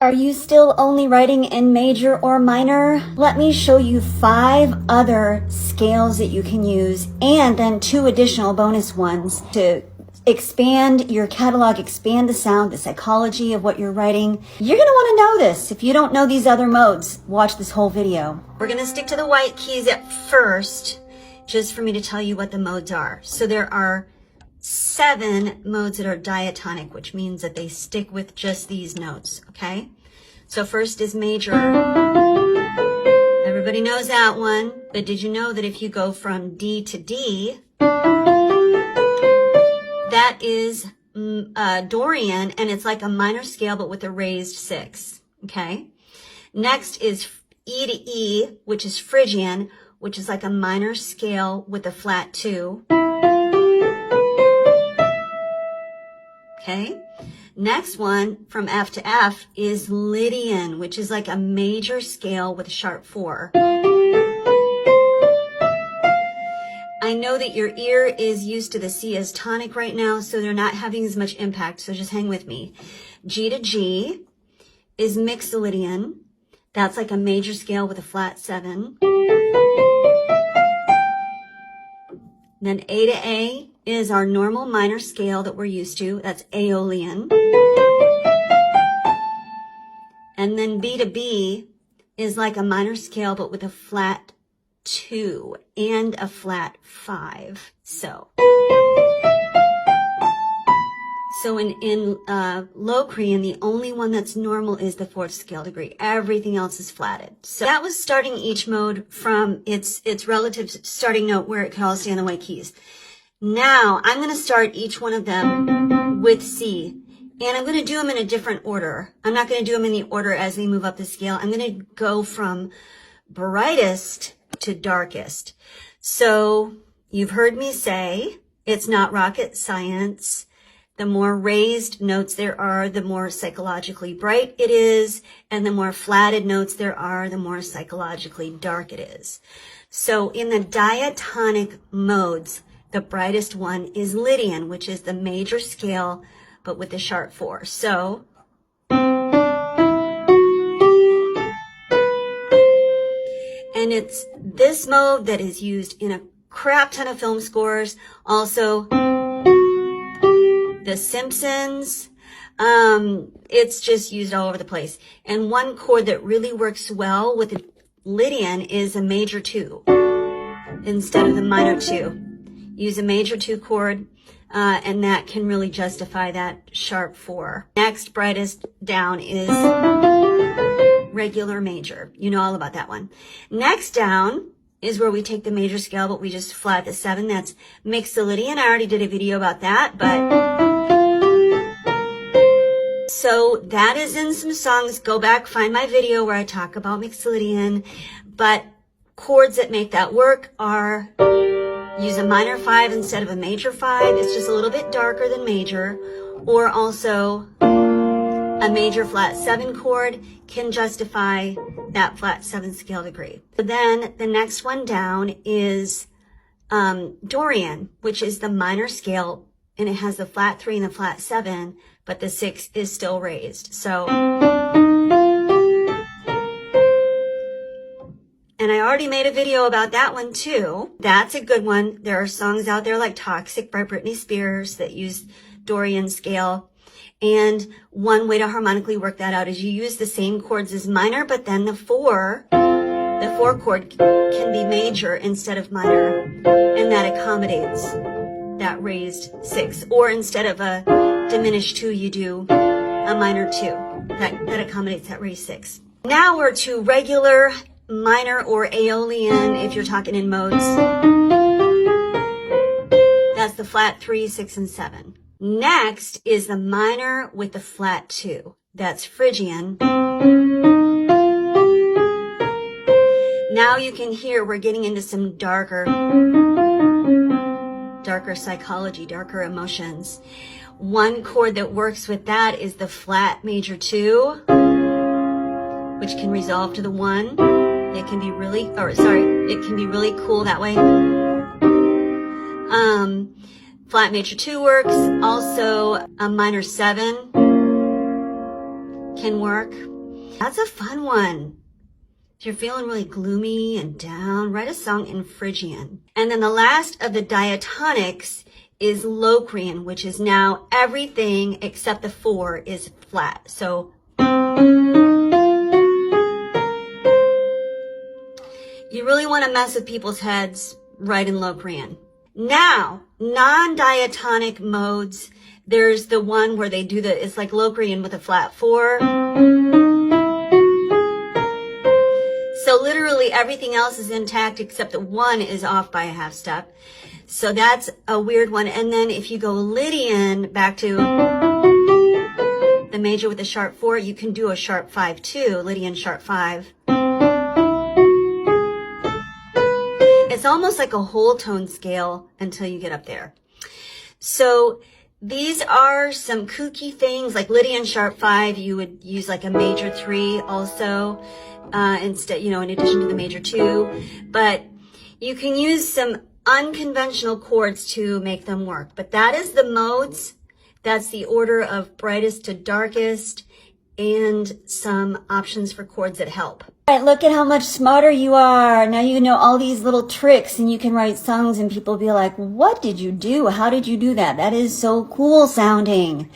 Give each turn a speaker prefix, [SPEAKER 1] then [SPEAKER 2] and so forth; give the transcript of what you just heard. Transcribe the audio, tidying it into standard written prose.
[SPEAKER 1] Are you still only writing in major or minor? Let me show you 5 other scales that you can use, and then 2 additional bonus ones to expand your catalog, expand the sound, the psychology of what you're writing. You're gonna wanna know this. If you don't know these other modes, watch this whole video. We're gonna stick to the white keys at first, just for me to tell you what the modes are. So there are 7 modes that are diatonic, which means that they stick with just these notes, okay? So first is major. Everybody knows that one, but did you know that if you go from D to D, that is Dorian, and it's like a minor scale, but with a raised 6, okay? Next is E to E, which is Phrygian, which is like a minor scale with a flat 2. Okay, next one from F to F is Lydian, which is like a major scale with a sharp 4. I know that your ear is used to the C as tonic right now, so they're not having as much impact, so just hang with me. G to G is Mixolydian. That's like a major scale with a flat 7. Then A to A is our normal minor scale that we're used to. That's Aeolian. And then B to B is like a minor scale, but with a flat 2 and a flat 5. So in Locrian, the only one that's normal is the 4th scale degree. Everything else is flatted. So that was starting each mode from its relative starting note where it could all stay on the white keys. Now I'm going to start each one of them with C, and I'm going to do them in a different order. I'm not going to do them in the order as they move up the scale. I'm going to go from brightest to darkest. So you've heard me say it's not rocket science. The more raised notes there are, the more psychologically bright it is, and the more flatted notes there are, the more psychologically dark it is. So in the diatonic modes, the brightest one is Lydian, which is the major scale, but with the sharp 4. So and it's this mode that is used in a crap ton of film scores. Also, The Simpsons. It's just used all over the place. And one chord that really works well with the Lydian is a major 2 instead of the minor 2. Use a major 2 chord, and that can really justify that sharp 4. Next, brightest down is regular major. You know all about that one. Next down is where we take the major scale, but we just flat the 7. That's Mixolydian. I already did a video about that, but so that is in some songs. Go back, find my video where I talk about Mixolydian. But chords that make that work are use a minor 5 instead of a major 5. It's just a little bit darker than major. Or also a major flat 7 chord can justify that flat 7 scale degree. But then the next one down is Dorian, which is the minor scale, and it has the flat 3 and the flat 7, but the 6 is still raised. So, and I already made a video about that one too. That's a good one. There are songs out there like Toxic by Britney Spears that use Dorian scale. And one way to harmonically work that out is you use the same chords as minor, but then the 4 chord can be major instead of minor, and that accommodates that raised 6. Or instead of a diminished 2, you do a minor 2. That accommodates that raised 6. Now we're to regular minor or Aeolian if you're talking in modes. That's the flat 3, 6, and 7. Next is the minor with the flat 2. That's Phrygian. Now you can hear we're getting into some darker psychology, darker emotions. One chord that works with that is the flat major 2, which can resolve to the 1. It can be really, it can be really cool that way. Flat major 2 works. Also, a minor 7 can work. That's a fun one. If you're feeling really gloomy and down, write a song in Phrygian. And then the last of the diatonics is Locrian, which is now everything except the 4 is flat. So you really want to mess with people's heads, write in Locrian. Now, non-diatonic modes, there's the one where they do it's like Locrian with a flat 4. So literally everything else is intact except that 1 is off by a half step. So that's a weird one. And then if you go Lydian back to the major with the sharp 4, you can do a sharp 5 too, Lydian sharp 5. It's almost like a whole tone scale until you get up there. So these are some kooky things, like Lydian sharp 5, you would use like a major 3 also, instead, in addition to the major 2. But you can use some unconventional chords to make them work. But that is the modes. That's the order of brightest to darkest, and some options for chords that help. All right, look at how much smarter you are. Now you know all these little tricks and you can write songs and people be like, what did you do? How did you do that? That is so cool sounding.